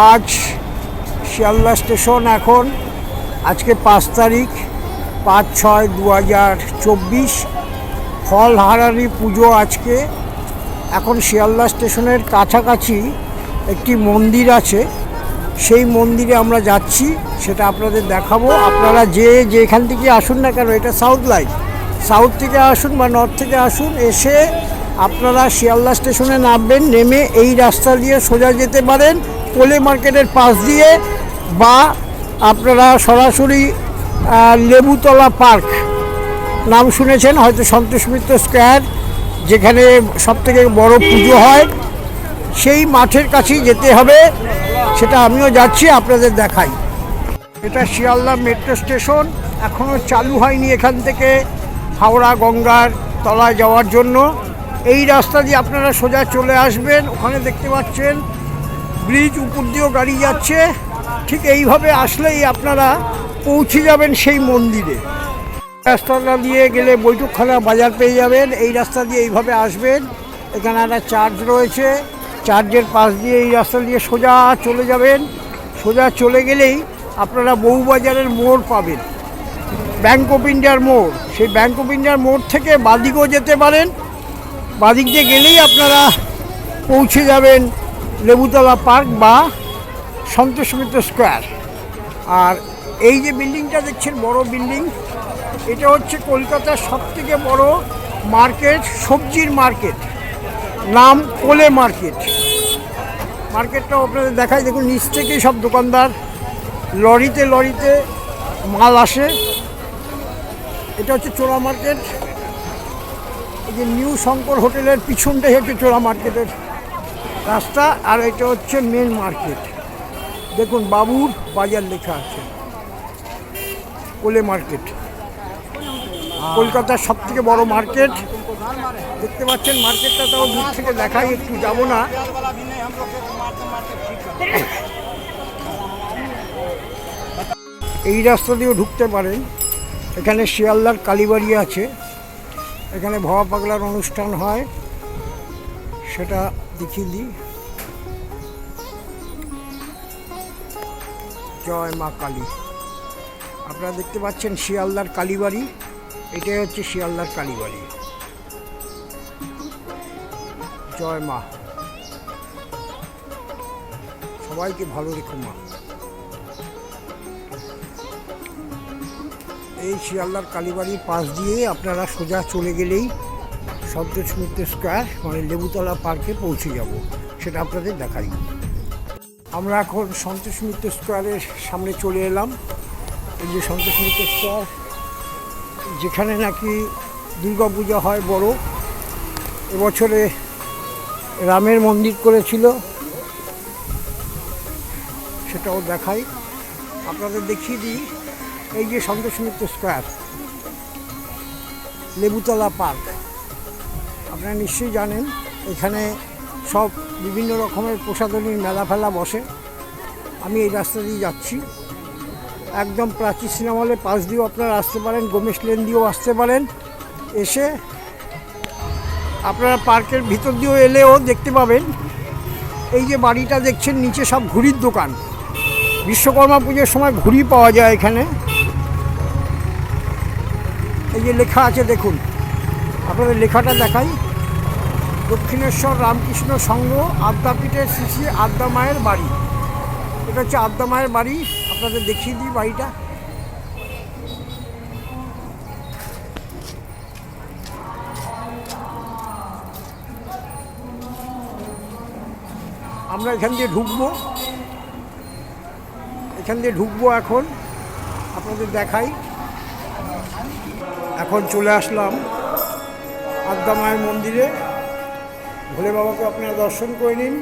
আজ শিয়ালদা স্টেশন এখন আজকে 5 তারিখ 5/6/2024 ফলহারানি পুজো আজকে। এখন শিয়ালদা স্টেশনের কাছাকাছি একটি মন্দির আছে, সেই মন্দিরে আমরা যাচ্ছি, সেটা আপনাদের দেখাবো। আপনারা যেখান থেকে আসুন না কেন, এটা সাউথ লাইন, সাউথ থেকে আসুন বা নর্থ থেকে আসুন, এসে আপনারা শিয়ালদা স্টেশনে নামবেন, নেমে এই রাস্তা দিয়ে সোজা যেতে পারেন কোলে মার্কেটের পাশ দিয়ে, বা আপনারা সরাসরি লেবুতলা পার্ক, নাম শুনেছেন হয়তো, সন্তোষ মিত্র স্কোয়ার, যেখানে সবথেকে বড় পুজো হয়, সেই মাঠের কাছেই যেতে হবে। সেটা আমিও যাচ্ছি, আপনাদের দেখাই। এটা শিয়ালদা মেট্রো স্টেশন, এখনও চালু হয়নি এখান থেকে হাওড়া গঙ্গার তলায় যাওয়ার জন্য। এই রাস্তা দিয়ে আপনারা সোজা চলে আসবেন, ওখানে দেখতে পাচ্ছেন ব্রিজ, উপর দিয়েও গাড়ি যাচ্ছে। ঠিক এইভাবে আসলেই আপনারা পৌঁছে যাবেন সেই মন্দিরে। রাস্তাটা দিয়ে গেলে বৈঠকখানা বাজার পেয়ে যাবেন। এই রাস্তা দিয়ে এইভাবে আসবেন, এখানে একটা চার্চ রয়েছে, চার্চের পাশ দিয়ে এই রাস্তা দিয়ে সোজা চলে যাবেন। সোজা চলে গেলেই আপনারা বউবাজারের মোড় পাবেন, ব্যাঙ্ক অফ ইন্ডিয়ার মোড়। সেই ব্যাঙ্ক অফ ইন্ডিয়ার মোড় থেকে বাদিকেও যেতে পারেন, বাদিক দিয়ে গেলেই আপনারা পৌঁছে যাবেন লেবুতলা পার্ক বা সন্তোষ মিত্র স্কোয়ার। আর এই যে বিল্ডিংটা দেখছেন, বড় বিল্ডিং, এটা হচ্ছে কলকাতার সবথেকে বড় মার্কেট, সবজির মার্কেট, নাম কোলে মার্কেট। মার্কেটটাও আপনাদের দেখাই, দেখুন নিচ থেকেই সব দোকানদার লরিতে লরিতে মাল আসে। এটা হচ্ছে চোরা মার্কেট। এই যে নিউ শঙ্কর হোটেলের পিছনটাই হচ্ছে চোরা মার্কেটের রাস্তা, আর এটা হচ্ছে মেন মার্কেট। দেখুন বাবুর বাজার লেখা আছে, কোলে মার্কেট, কলকাতার সবথেকে বড় মার্কেট। দেখতে পাচ্ছেন মার্কেটটা, তাও দূর থেকে দেখাই, একটু যাব না। এই রাস্তা দিয়েও ঢুকতে পারেন। এখানে শিয়ালদার কালীবাড়ি আছে, এখানে ভবা পাগলার অনুষ্ঠান হয়, সেটা দেখিয়ে দিই। জয় মা কালী। আপনারা দেখতে পাচ্ছেন শিয়ালদার কালীবাড়ি, এটাই হচ্ছে শিয়ালদার কালীবাড়ি। জয় মা, সবাইকে ভালো রেখো মা। এই শিয়ালদার কালীবাড়ির পাশ দিয়ে আপনারা সোজা চলে গেলেই সন্তোষ মিত্র স্কোয়ার মানে লেবুতলা পার্কে পৌঁছে যাব, সেটা আপনাদের দেখাই। আমরা এখন সন্তোষ মিত্র স্কোয়ারের সামনে চলে এলাম। এই যে সন্তোষ মিত্র স্কোয়ার, যেখানে নাকি দুর্গা পূজা হয় বড়। এবছরে রামের মন্দির করেছিল, সেটাও দেখাই, আপনাদের দেখিয়ে দিই। এই যে সন্তোষ মিত্র স্কোয়ার, লেবুতলা পার্ক, আপনারা নিশ্চয়ই জানেন, এখানে সব বিভিন্ন রকমের প্রসাধনীর মেলা ফেলা বসে। আমি এই রাস্তা দিয়ে যাচ্ছি, একদম প্রাচীন সিনেমা হলের পাশ দিয়েও আপনারা আসতে পারেন, গমেশ লেন দিয়েও আসতে পারেন। এসে আপনারা পার্কের ভিতর দিয়েও এলেও দেখতে পাবেন এই যে বাড়িটা দেখছেন, নিচে সব ঘুড়ির দোকান। বিশ্বকর্মা পুজোর সময় ঘুড়ি পাওয়া যায় এখানে। এই যে লেখা আছে দেখুন, আপনাদের লেখাটা দেখাই, দক্ষিণেশ্বর রামকৃষ্ণ সংঘ আদ্যাপীঠের শ্রী শ্রী আদ্যা মায়ের বাড়ি। এটা হচ্ছে আদ্যা মায়ের বাড়ি, আপনাদের দেখিয়ে দিই বাড়িটা। আমরা এখান দিয়ে ঢুকবো, এখন আপনাদের দেখাই। এখন চলে আসলাম আদ্যা মায়ের মন্দিরে, ভোলে বাবাকে আপনারা দর্শন করে নিন।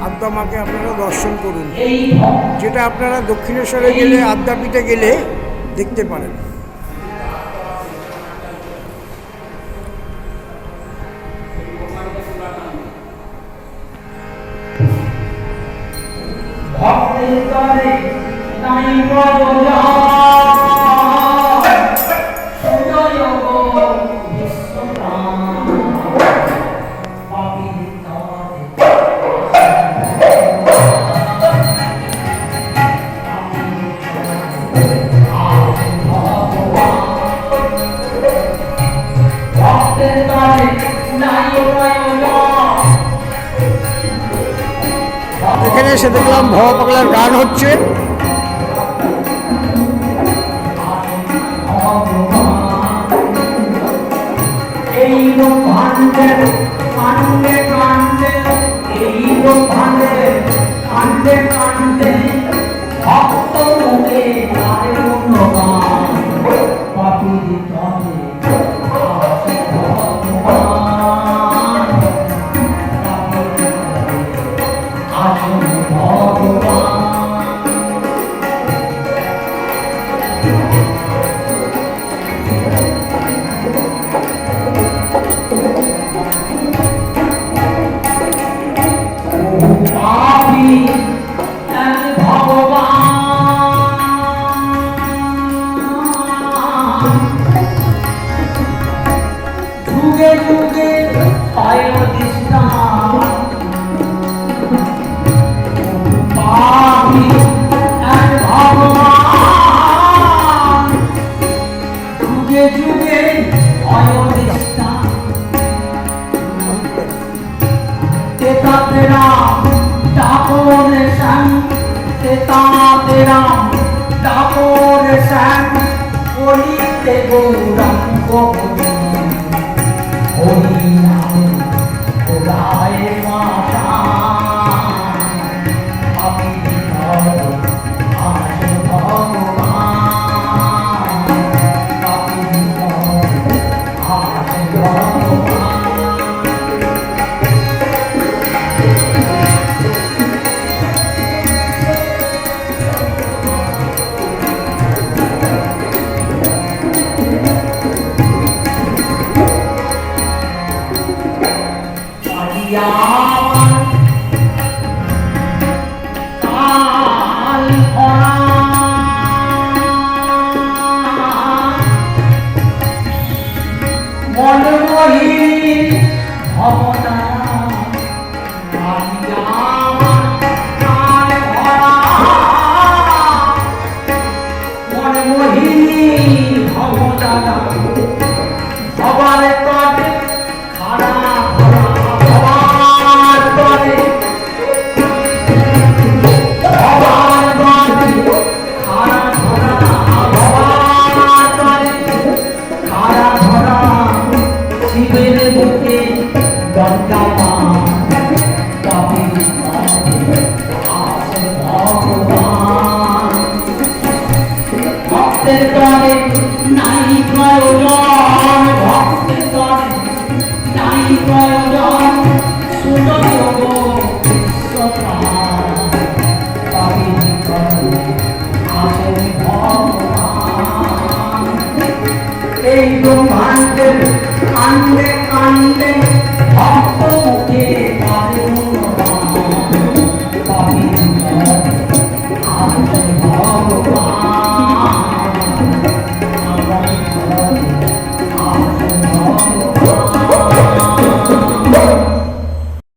আদ্যা মাকে আপনারা দর্শন করুন, যেটা আপনারা দক্ষিণেশ্বরে গেলে, আদ্যাপীঠে গেলে দেখতে পারেন। এখানে এসে দেখলাম ভবা পাগলার গান হচ্ছে। এই কান্দে কান্দে কান্দে এই কান্দে কান্দে কান্দে ভক্ত মুখে তারে গুণগান পাপির তবে আসে ভগবান পাপির তবে আসে ভগবান। যুগে যুগে পায় দিশা পাপি এক ভগবান যুগে যুগে পায় দিশা তেতা তেরা ডাকরে শ্যাম তেতা তেরা ডাকরে শ্যাম করিতে গৌরাঙ্গ হরি নামে ওরায় মাতা আমি আসে ভগবান আমি আসে ভগবান। ভক্তের তরে নাই প্রয়োজন ভক্তের তরে নাই প্রয়োজন সুযোগ আসেন ভগবান। এই ব্রহ্মাণ্ডের কাণ্ডে